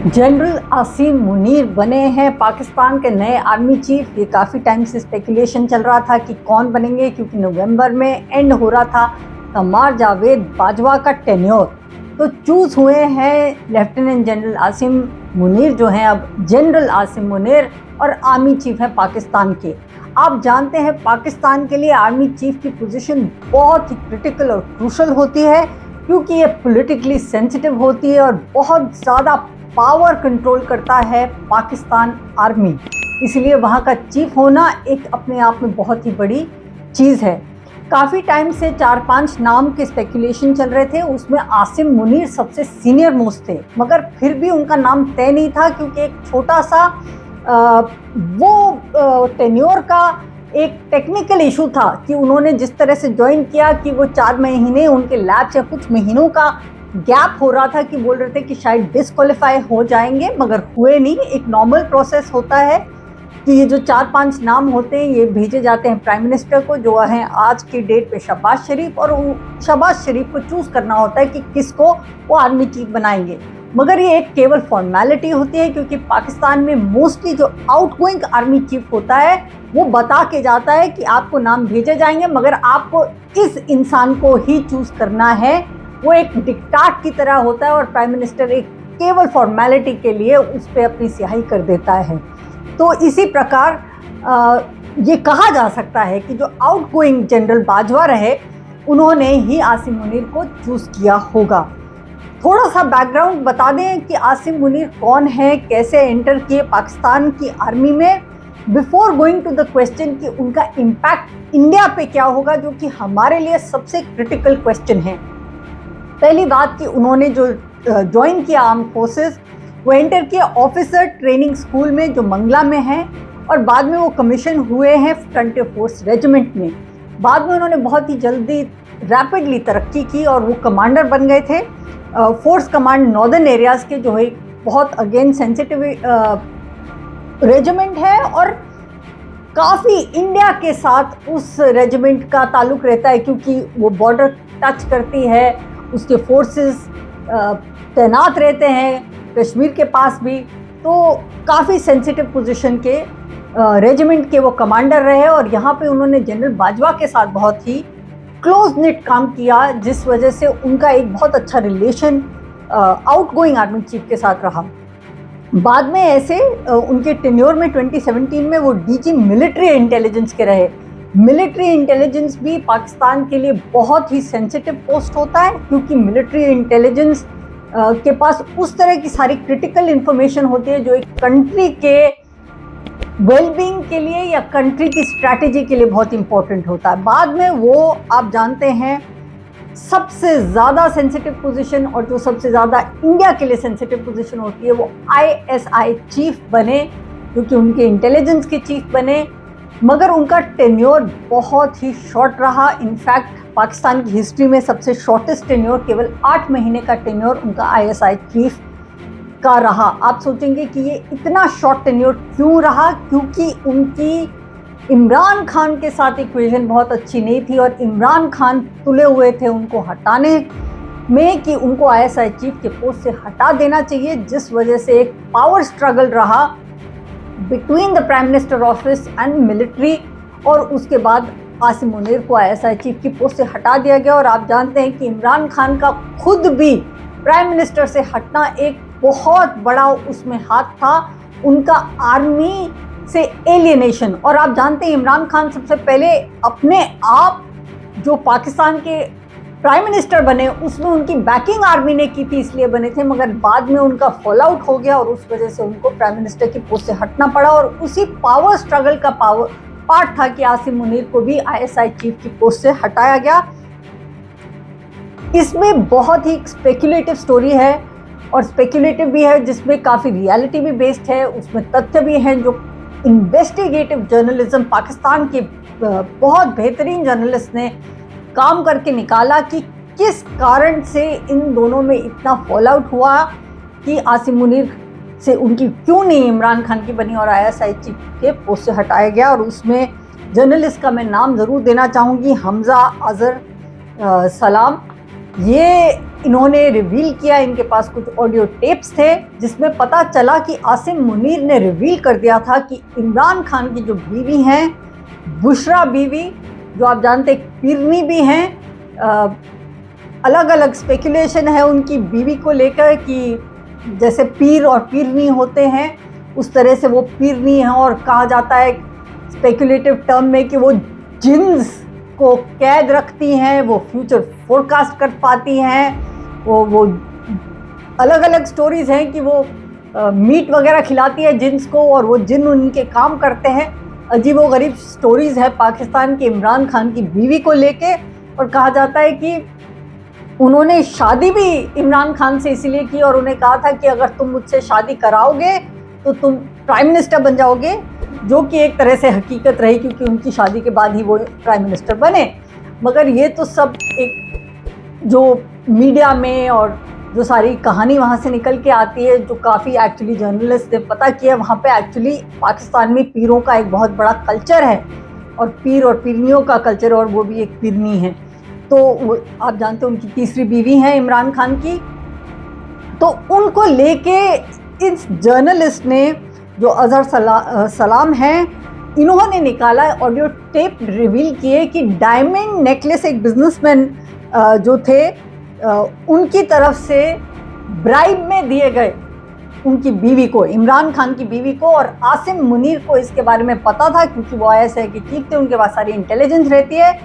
General Asim Munir बने हैं पाकिस्तान के नए आर्मी चीफ। ये काफ़ी टाइम से स्पेकुलेशन चल रहा था कि कौन बनेंगे, क्योंकि नवंबर में एंड हो रहा था कमार जावेद बाजवा का टेन्योर। तो चूज़ हुए हैं लेफ्टिनेंट जनरल आसिम मुनीर, जो हैं अब जनरल आसिम मुनीर और आर्मी चीफ हैं पाकिस्तान के। आप जानते हैं पाकिस्तान के लिए आर्मी चीफ की पोजीशन बहुत ही क्रिटिकल और क्रूशल होती है, क्योंकि ये पॉलिटिकली सेंसिटिव होती है और बहुत ज़्यादा पावर कंट्रोल करता है पाकिस्तान आर्मी। इसलिए वहाँ का चीफ होना एक अपने आप में बहुत ही बड़ी चीज़ है। काफ़ी टाइम से 4-5 नाम के स्पेकुलेशन चल रहे थे, उसमें आसिम मुनीर सबसे सीनियर मोस्ट थे, मगर फिर भी उनका नाम तय नहीं था, क्योंकि एक छोटा सा टेन्योर का एक टेक्निकल इशू था कि उन्होंने जिस तरह से ज्वाइन किया कि वो 4 महीने उनके लैब से कुछ महीनों का गैप हो रहा था, कि बोल रहे थे कि शायद डिस्क्वालीफाई हो जाएंगे, मगर हुए नहीं। एक नॉर्मल प्रोसेस होता है कि ये जो 4-5 नाम होते हैं ये भेजे जाते हैं प्राइम मिनिस्टर को, जो है आज की डेट पे शहबाज शरीफ, और शहबाज शरीफ को चूज़ करना होता है कि किसको वो आर्मी चीफ बनाएंगे। मगर ये एक केवल फॉर्मेलिटी होती है, क्योंकि पाकिस्तान में मोस्टली जो आउटगोइंग आर्मी चीफ होता है वो बता के जाता है कि आपको नाम भेजे जाएंगे, मगर आपको इस इंसान को ही चूज़ करना है। वो एक डिक्टाट की तरह होता है और प्राइम मिनिस्टर एक केवल फॉर्मेलिटी के लिए उस पर अपनी स्याही कर देता है। तो इसी प्रकार ये कहा जा सकता है कि जो आउटगोइंग जनरल बाजवा रहे उन्होंने ही आसिम मुनीर को चूज़ किया होगा। थोड़ा सा बैकग्राउंड बता दें कि आसिम मुनीर कौन है, कैसे एंटर किए पाकिस्तान की आर्मी में, before going to the question कि उनका इम्पैक्ट इंडिया पे क्या होगा, जो कि हमारे लिए सबसे क्रिटिकल क्वेश्चन है। पहली बात कि उन्होंने जो ज्वाइन किया आर्म फोर्सेस, वो एंटर किया ऑफिसर ट्रेनिंग स्कूल में जो मंगला में है, और बाद में वो कमीशन हुए हैं फ्रंटियर फोर्स रेजिमेंट में। बाद में उन्होंने बहुत ही जल्दी रैपिडली तरक्की की और वो कमांडर बन गए थे फोर्स कमांड नॉर्दर्न एरियाज़ के, जो है बहुत अगेन सेंसिटिव रेजिमेंट है, और काफ़ी इंडिया के साथ उस रेजिमेंट का ताल्लुक़ रहता है, क्योंकि वो बॉर्डर टच करती है, उसके फोर्सेस तैनात रहते हैं कश्मीर के पास भी। तो काफ़ी सेंसिटिव पोजीशन के रेजिमेंट के वो कमांडर रहे, और यहाँ पे उन्होंने जनरल बाजवा के साथ बहुत ही क्लोज निट काम किया, जिस वजह से उनका एक बहुत अच्छा रिलेशन आउटगोइंग आर्मी चीफ के साथ रहा। बाद में ऐसे उनके टेन्योर में 2017 में वो डीजी मिलिट्री इंटेलिजेंस के रहे। मिलिट्री इंटेलिजेंस भी पाकिस्तान के लिए बहुत ही सेंसिटिव पोस्ट होता है, क्योंकि मिलिट्री इंटेलिजेंस के पास उस तरह की सारी क्रिटिकल इंफॉर्मेशन होती है जो एक कंट्री के वेलबींग के लिए या कंट्री की स्ट्रैटेजी के लिए बहुत इंपॉर्टेंट होता है। बाद में वो आप जानते हैं सबसे ज़्यादा सेंसिटिव पोजीशन, और जो सबसे ज़्यादा इंडिया के लिए सेंसिटिव पोजीशन होती है, वो ISI चीफ बने, क्योंकि उनके इंटेलिजेंस के चीफ बने, मगर उनका टेन्योर बहुत ही शॉर्ट रहा। इनफैक्ट पाकिस्तान की हिस्ट्री में सबसे शॉर्टेस्ट टेन्योर, केवल 8 महीने का टेन्योर उनका ISI चीफ का रहा। आप सोचेंगे कि ये इतना शॉर्ट टेन्योर क्यों रहा, क्योंकि उनकी इमरान खान के साथ इक्वेशन बहुत अच्छी नहीं थी, और इमरान खान तुले हुए थे उनको हटाने में कि उनको ISI चीफ के पोस्ट से हटा देना चाहिए, जिस वजह से एक पावर स्ट्रगल रहा between the prime minister office and military, और उसके बाद आसिम मुनीर को ISI चीफ की पोस्ट से हटा दिया गया। और आप जानते हैं कि इमरान खान का खुद भी प्राइम मिनिस्टर से हटना एक बहुत बड़ा उसमें हाथ था, उनका आर्मी से एलियनेशन। और आप जानते हैं इमरान खान सबसे पहले अपने आप जो पाकिस्तान के प्राइम मिनिस्टर बने उसमें उनकी बैकिंग आर्मी ने की थी, इसलिए बने थे, मगर बाद में उनका फॉल आउट हो गया और उस वजह से उनको प्राइम मिनिस्टर की पोस्ट से हटना पड़ा। और उसी पावर स्ट्रगल का पार्ट था कि आसिम मुनीर को भी ISI चीफ की पोस्ट से हटाया गया। इसमें बहुत ही स्पेक्युलेटिव स्टोरी है, और स्पेक्युलेटिव भी है जिसमें काफ़ी रियलिटी भी बेस्ड है, उसमें तथ्य भी हैं जो इन्वेस्टिगेटिव जर्नलिज्म पाकिस्तान के बहुत बेहतरीन जर्नलिस्ट ने काम करके निकाला कि किस कारण से इन दोनों में इतना फॉल आउट हुआ, कि आसिम मुनीर से उनकी क्यों नहीं इमरान खान की बनी और ISI चीफ के पोस्ट से हटाया गया। और उसमें जर्नलिस्ट का मैं नाम ज़रूर देना चाहूँगी, हमज़ा अज़हर सलाम, ये इन्होंने रिवील किया। इनके पास कुछ ऑडियो टेप्स थे जिसमें पता चला कि आसिम मुनीर ने रिवील कर दिया था कि इमरान खान की जो बीवी हैं बुशरा बीवी, जो आप जानते पीरनी भी हैं, अलग अलग स्पेकुलेशन है उनकी बीवी को लेकर कि जैसे पीर और पीरनी होते हैं उस तरह से वो पीरनी है, और कहा जाता है स्पेकुलेटिव टर्म में कि वो जिन्स को कैद रखती हैं, वो फ्यूचर फोरकास्ट कर पाती हैं, वो अलग अलग स्टोरीज हैं कि वो मीट वगैरह खिलाती है जिन्स को और वो जिन उनके काम करते हैं। अजीब व गरीब स्टोरीज है पाकिस्तान के इमरान खान की बीवी को लेके। और कहा जाता है कि उन्होंने शादी भी इमरान खान से इसीलिए की और उन्हें कहा था कि अगर तुम मुझसे शादी कराओगे तो तुम प्राइम मिनिस्टर बन जाओगे, जो कि एक तरह से हकीकत रही क्योंकि उनकी शादी के बाद ही वो प्राइम मिनिस्टर बने। मगर ये तो सब एक जो मीडिया में और जो सारी कहानी वहाँ से निकल के आती है, जो काफ़ी एक्चुअली जर्नलिस्ट ने पता किया, वहाँ पे एक्चुअली पाकिस्तान में पीरों का एक बहुत बड़ा कल्चर है और पीर और पीरनियों का कल्चर, और वो भी एक पीरनी है। तो आप जानते हो उनकी तीसरी बीवी है इमरान खान की। तो उनको लेके इस जर्नलिस्ट ने जो अजहर सलाम हैं, इन्होंने निकाला ऑडियो टेप रिवील किए कि डायमंड नेकलेस एक बिजनेसमैन जो थे उनकी तरफ से ब्राइब में दिए गए उनकी बीवी को, इमरान खान की बीवी को। और आसिम मुनीर को इसके बारे में पता था क्योंकि वो ISI के चीफ थे, उनके पास सारी इंटेलिजेंस रहती है।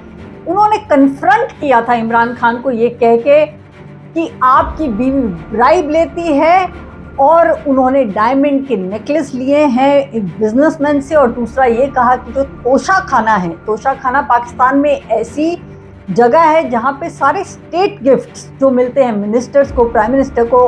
उन्होंने कन्फ्रंट किया था इमरान खान को ये कह के कि आपकी बीवी ब्राइब लेती है, और उन्होंने डायमंड के नेकलेस लिए हैं एक बिजनेसमैन से। और दूसरा ये कहा कि जो तोशा खाना है, तोशा खाना पाकिस्तान में ऐसी जगह है जहाँ पे सारे स्टेट गिफ्ट्स जो मिलते हैं मिनिस्टर्स को, प्राइम मिनिस्टर को,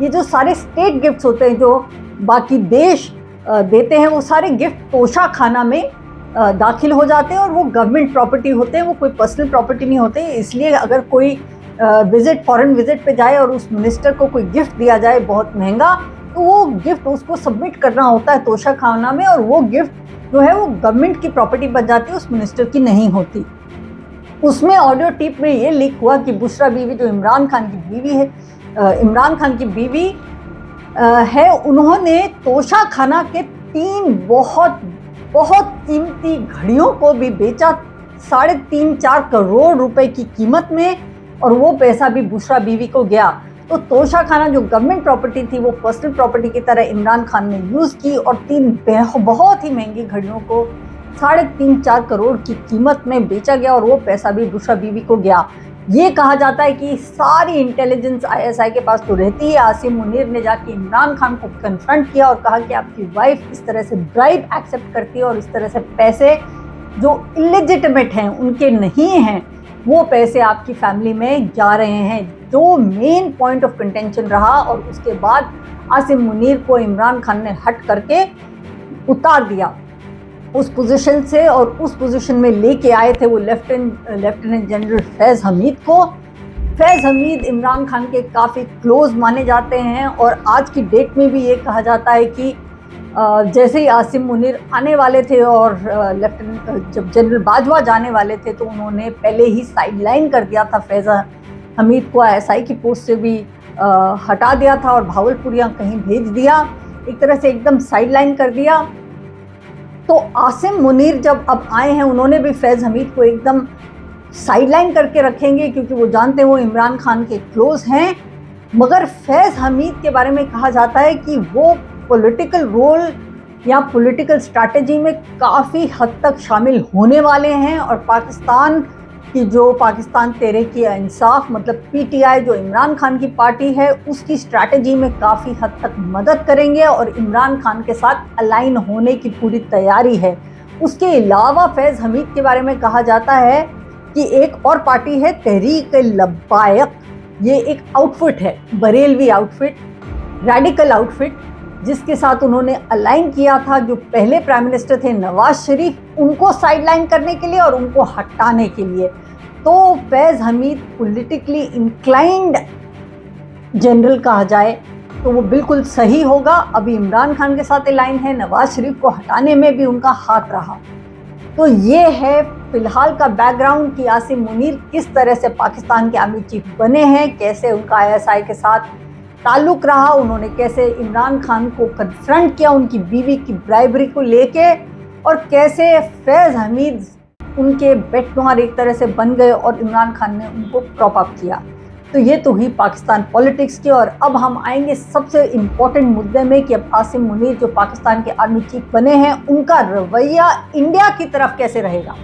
ये जो सारे स्टेट गिफ्ट्स होते हैं जो बाकी देश देते हैं, वो सारे गिफ्ट तोशा खाना में दाखिल हो जाते हैं और वो गवर्नमेंट प्रॉपर्टी होते हैं, वो कोई पर्सनल प्रॉपर्टी नहीं होते। इसलिए अगर कोई फॉरेन विजिट पे जाए और उस मिनिस्टर को कोई गिफ्ट दिया जाए बहुत महंगा, तो वो गिफ्ट उसको सबमिट करना होता है तोशा खाना में, और वो गिफ्ट जो है वो गवर्नमेंट की प्रॉपर्टी बन जाती है, उस मिनिस्टर की नहीं होती। उसमें ऑडियो टिप में ये लीक हुआ कि बुशरा बीवी जो इमरान खान की बीवी है, इमरान खान की बीवी है, उन्होंने तोशा खाना के 3 बहुत कीमती घड़ियों को भी बेचा 3.5-4 करोड़ रुपए की कीमत में, और वो पैसा भी बुशरा बीवी को गया। तो तोशा खाना जो गवर्नमेंट प्रॉपर्टी थी वो पर्सनल प्रॉपर्टी की तरह इमरान खान ने यूज़ की और 3 बहुत ही महंगी घड़ियों को 3.5-4 करोड़ की कीमत में बेचा गया, और वो पैसा भी बुशरा बीवी को गया। ये कहा जाता है कि सारी इंटेलिजेंस ISI के पास तो रहती है। आसिम मुनीर ने जाके इमरान खान को कन्फ्रंट किया और कहा कि आपकी वाइफ इस तरह से ब्राइब एक्सेप्ट करती है और इस तरह से पैसे जो इलेजिटिमेट हैं, उनके नहीं हैं, वो पैसे आपकी फैमिली में जा रहे हैं, जो मेन पॉइंट ऑफ कंटेंशन रहा। और उसके बाद आसिम मुनीर को इमरान खान ने हट करके उतार दिया उस पोजीशन से, और उस पोजीशन में लेके आए थे वो लेफ्टिनेंट जनरल फैज़ हमीद को। फैज़ हमीद इमरान खान के काफ़ी क्लोज माने जाते हैं, और आज की डेट में भी ये कहा जाता है कि जैसे ही आसिम मुनीर आने वाले थे और जब जनरल बाजवा जाने वाले थे, तो उन्होंने पहले ही साइडलाइन कर दिया था फैज़ हमीद को, ISI की पोस्ट से भी हटा दिया था और भावलपुरिया कहीं भेज दिया, एक तरह से एकदम साइडलाइन कर दिया। तो आसिम मुनीर जब अब आए हैं, उन्होंने भी फैज़ हमीद को एकदम साइडलाइन करके रखेंगे क्योंकि वो जानते हैं वो इमरान खान के क्लोज हैं। मगर फैज़ हमीद के बारे में कहा जाता है कि वो पॉलिटिकल रोल या पॉलिटिकल स्ट्रैटेजी में काफ़ी हद तक शामिल होने वाले हैं, और पाकिस्तान की जो पाकिस्तान तहरीक इंसाफ मतलब PTI जो इमरान खान की पार्टी है, उसकी स्ट्रैटेजी में काफ़ी हद तक मदद करेंगे और इमरान खान के साथ अलाइन होने की पूरी तैयारी है। उसके अलावा फैज़ हमीद के बारे में कहा जाता है कि एक और पार्टी है तहरीक लब्बायक, ये एक आउटफिट है, बरेलवी आउटफिट, रेडिकल आउटफिट, जिसके साथ उन्होंने अलाइन किया था जो पहले प्राइम मिनिस्टर थे नवाज शरीफ, उनको साइडलाइन करने के लिए और उनको हटाने के लिए। तो फैज़ हमीद पॉलिटिकली इंक्लाइंड जनरल कहा जाए तो वो बिल्कुल सही होगा। अभी इमरान खान के साथ अलाइन है, नवाज शरीफ को हटाने में भी उनका हाथ रहा। तो ये है फिलहाल का बैकग्राउंड कि आसिम मुनीर किस तरह से पाकिस्तान के आर्मी चीफ बने हैं, कैसे उनका आईएसआई के साथ ताल्लुक रहा, उन्होंने कैसे इमरान खान को कन्फ्रंट किया उनकी बीवी की ब्राइबरी को लेके, और कैसे फैज़ हमीद उनके बेटनुहार एक तरह से बन गए और इमरान खान ने उनको प्रॉप अप किया। तो ये तो हुई पाकिस्तान पॉलिटिक्स की। और अब हम आएंगे सबसे इम्पोर्टेंट मुद्दे में कि अब आसिम मुनीर जो पाकिस्तान के आर्मी चीफ बने हैं, उनका रवैया इंडिया की तरफ कैसे रहेगा।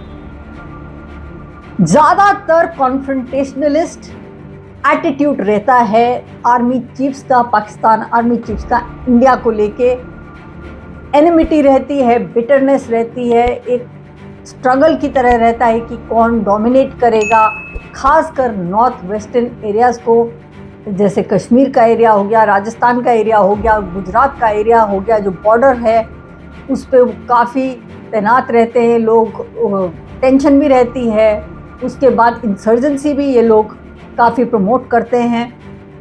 ज़्यादातर कॉन्फ्रंटेशनलिस्ट एटीट्यूड रहता है आर्मी चीफ्स का, पाकिस्तान आर्मी चीफ्स का इंडिया को लेके। एनिमिटी रहती है, बिटरनेस रहती है, एक स्ट्रगल की तरह रहता है कि कौन डोमिनेट करेगा, खासकर नॉर्थ वेस्टर्न एरियाज़ को, जैसे कश्मीर का एरिया हो गया, राजस्थान का एरिया हो गया, गुजरात का एरिया हो गया, जो बॉर्डर है उस पर काफ़ी तैनात रहते हैं लोग, टेंशन भी रहती है। उसके बाद इंसर्जेंसी भी ये लोग काफ़ी प्रमोट करते हैं।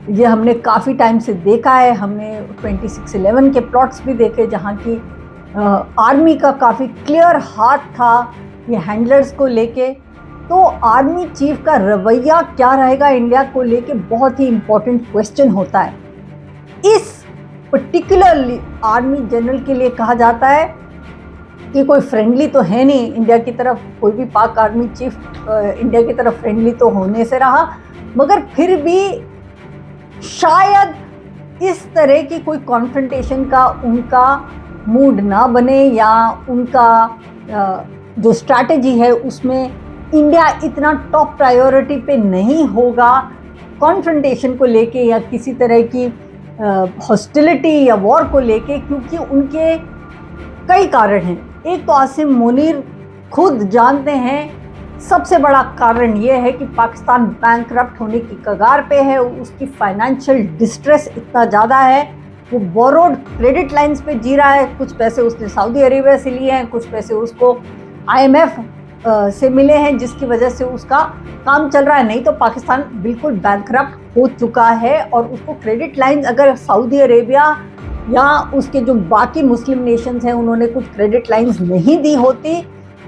ये हमने काफ़ी टाइम से देखा है, हमने 26/11 के प्लॉट्स भी देखे जहाँ की आर्मी का काफ़ी क्लियर हाथ था ये हैंडलर्स को लेके। तो आर्मी चीफ का रवैया क्या रहेगा इंडिया को लेके, बहुत ही इम्पोर्टेंट क्वेश्चन होता है। इस पर्टिकुलरली आर्मी जनरल के लिए कहा जाता है कि कोई फ्रेंडली तो है नहीं इंडिया की तरफ, कोई भी पाक आर्मी चीफ इंडिया की तरफ फ्रेंडली तो होने से रहा, मगर फिर भी शायद इस तरह की कोई कॉन्फ्रंटेशन का उनका मूड ना बने, या उनका जो स्ट्रैटेजी है उसमें इंडिया इतना टॉप प्रायोरिटी पे नहीं होगा कॉन्फ्रंटेशन को लेके या किसी तरह की हॉस्टिलिटी या वॉर को लेके, क्योंकि उनके कई कारण हैं। एक तो आसिम मुनीर खुद जानते हैं, सबसे बड़ा कारण ये है कि पाकिस्तान बैंकरप्ट होने की कगार पे है, उसकी फाइनेंशियल डिस्ट्रेस इतना ज़्यादा है, वो बोरोड क्रेडिट लाइंस पे जी रहा है। कुछ पैसे उसने सऊदी अरेबिया से लिए हैं, कुछ पैसे उसको IMF से मिले हैं, जिसकी वजह से उसका काम चल रहा है। नहीं तो पाकिस्तान बिल्कुल बैंकरप्ट हो चुका है, और उसको क्रेडिट लाइंस अगर सऊदी अरेबिया या उसके जो बाकी मुस्लिम नेशंस हैं उन्होंने कुछ क्रेडिट लाइंस नहीं दी होती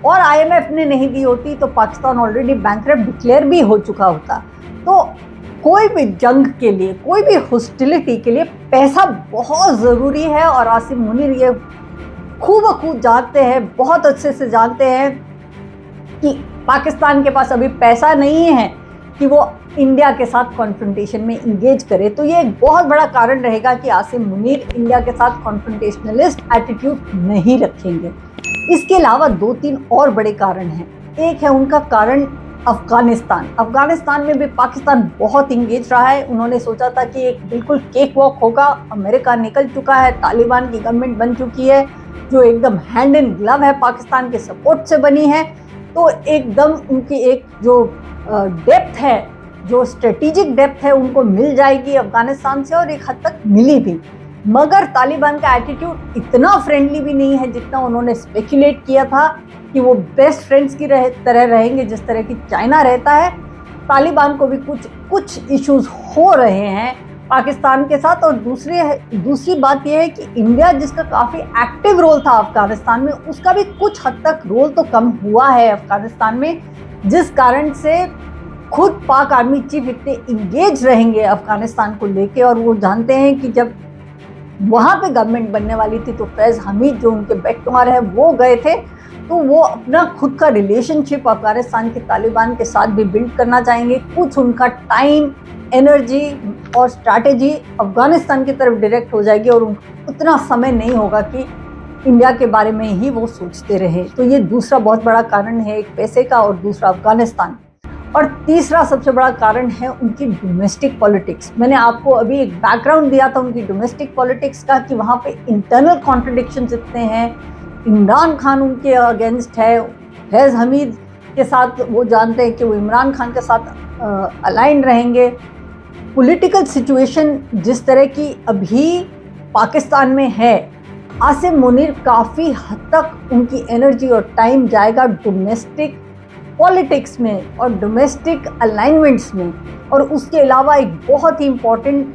और IMF ने नहीं दी होती, तो पाकिस्तान ऑलरेडी बैंकरप्ट डिक्लेयर भी हो चुका होता। तो कोई भी जंग के लिए, कोई भी हॉस्टिलिटी के लिए पैसा बहुत ज़रूरी है, और आसिम मुनीर ये खूब जानते हैं, बहुत अच्छे से जानते हैं कि पाकिस्तान के पास अभी पैसा नहीं है कि वो इंडिया के साथ कॉन्फ्रंटेशन में इंगेज करे। तो ये एक बहुत बड़ा कारण रहेगा कि आसिम मुनीर इंडिया के साथ कॉन्फ्रंटेशनलिस्ट एटीट्यूड नहीं रखेंगे। इसके अलावा 2-3 और बड़े कारण हैं। एक है उनका कारण अफ़गानिस्तान। अफ़गानिस्तान में भी पाकिस्तान बहुत इंगेज रहा है। उन्होंने सोचा था कि एक बिल्कुल केक वॉक होगा, अमेरिका निकल चुका है, तालिबान की गवर्नमेंट बन चुकी है जो एकदम हैंड इन ग्लव है, पाकिस्तान के सपोर्ट से बनी है। तो एकदम उनकी एक जो डेप्थ है, जो स्ट्रेटेजिक डेप्थ है, उनको मिल जाएगी अफ़गानिस्तान से, और एक हद तक मिली भी। मगर तालिबान का एटीट्यूड इतना फ्रेंडली भी नहीं है जितना उन्होंने स्पेकुलेट किया था कि वो बेस्ट फ्रेंड्स की तरह रहेंगे, जिस तरह की चाइना रहता है। तालिबान को भी कुछ इश्यूज हो रहे हैं पाकिस्तान के साथ। और दूसरी बात यह है कि इंडिया जिसका काफ़ी एक्टिव रोल था अफ़गानिस्तान में, उसका भी कुछ हद तक रोल तो कम हुआ है अफ़गानिस्तान में, जिस कारण से खुद पाक आर्मी चीफ इतने इंगेज रहेंगे अफ़गानिस्तान को लेके। और वो जानते हैं कि जब वहाँ पे गवर्नमेंट बनने वाली थी तो फैज़ हमीद जो उनके बेटनुहार है वो गए थे, तो वो अपना खुद का रिलेशनशिप अफ़गानिस्तान के तालिबान के साथ भी बिल्ड करना चाहेंगे। कुछ उनका टाइम, एनर्जी और स्ट्रैटेजी अफ़गानिस्तान की तरफ डायरेक्ट हो जाएगी, और उतना समय नहीं होगा कि इंडिया के बारे में ही वो सोचते रहे। तो ये दूसरा बहुत बड़ा कारण है, एक पैसे का और दूसरा अफ़गानिस्तान। और तीसरा सबसे बड़ा कारण है उनकी डोमेस्टिक पॉलिटिक्स। मैंने आपको अभी एक बैकग्राउंड दिया था उनकी डोमेस्टिक पॉलिटिक्स का कि वहाँ पे इंटरनल कॉन्ट्रडिक्शंस इतने हैं। इमरान खान उनके अगेंस्ट है, फैज़ हमीद के साथ वो जानते हैं कि वो इमरान खान के साथ अलाइन रहेंगे। पॉलिटिकल सिचुएशन जिस तरह की अभी पाकिस्तान में है, आसिम मुनीर काफ़ी हद तक उनकी एनर्जी और टाइम जाएगा डोमेस्टिक पॉलिटिक्स में और डोमेस्टिक अलाइनमेंट्स में। और उसके अलावा एक बहुत ही इम्पॉर्टेंट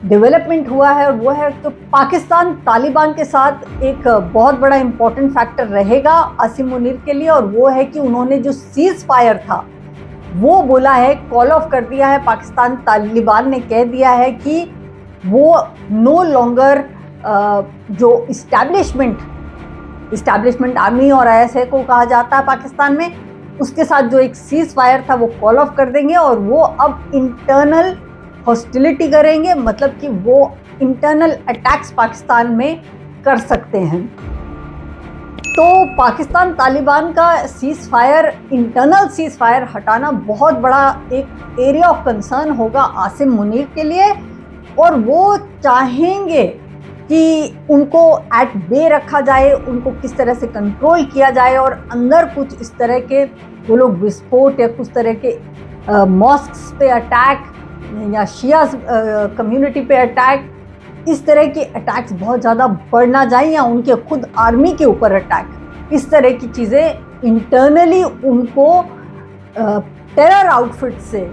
डेवलपमेंट हुआ है, और वो है तो पाकिस्तान तालिबान के साथ एक बहुत बड़ा इम्पोर्टेंट फैक्टर रहेगा आसिम मुनीर के लिए, और वो है कि उन्होंने जो सीज फायर था वो बोला है, कॉल ऑफ कर दिया है। पाकिस्तान तालिबान ने कह दिया है कि वो नो लॉन्गर जो इस्टेब्लिशमेंट आर्मी और ISI को कहा जाता है पाकिस्तान में, उसके साथ जो एक सीज फायर था वो कॉल ऑफ कर देंगे, और वो अब इंटरनल हॉस्टिलिटी करेंगे, मतलब कि वो इंटरनल अटैक्स पाकिस्तान में कर सकते हैं। तो पाकिस्तान तालिबान का cease fire, internal cease fire हटाना बहुत बड़ा एक एरिया ऑफ कंसर्न होगा आसिम मुनीर के लिए, और वो चाहेंगे कि उनको एट बे रखा जाए, उनको किस तरह से कंट्रोल किया जाए, और अंदर कुछ इस तरह के वो लोग विस्फोट या कुछ तरह के मॉस्क्स पे अटैक या शिया कम्युनिटी पे अटैक, इस तरह के अटैक्स बहुत ज़्यादा बढ़ ना जाए, या उनके खुद आर्मी के ऊपर अटैक, इस तरह की चीज़ें इंटरनली उनको टेरर आउटफिट से,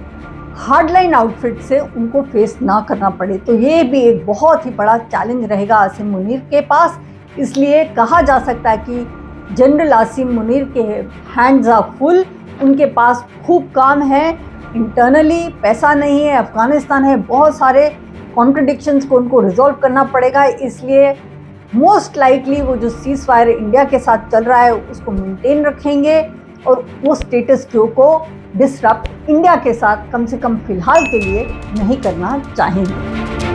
हार्डलाइन आउटफिट से उनको फेस ना करना पड़े। तो ये भी एक बहुत ही बड़ा चैलेंज रहेगा आसिम मुनीर के पास। इसलिए कहा जा सकता है कि जनरल आसिम मुनीर के हैंड्स आर फुल, उनके पास खूब काम है, इंटरनली पैसा नहीं है, अफगानिस्तान है, बहुत सारे कॉन्ट्रडिक्शंस को उनको रिजॉल्व करना पड़ेगा। इसलिए मोस्ट लाइकली वो जो सीज फायर इंडिया के साथ चल रहा है उसको मेंटेन रखेंगे, और वो स्टेटस क्यू को डिसरप्ट इंडिया के साथ कम से कम फिलहाल के लिए नहीं करना चाहेंगे।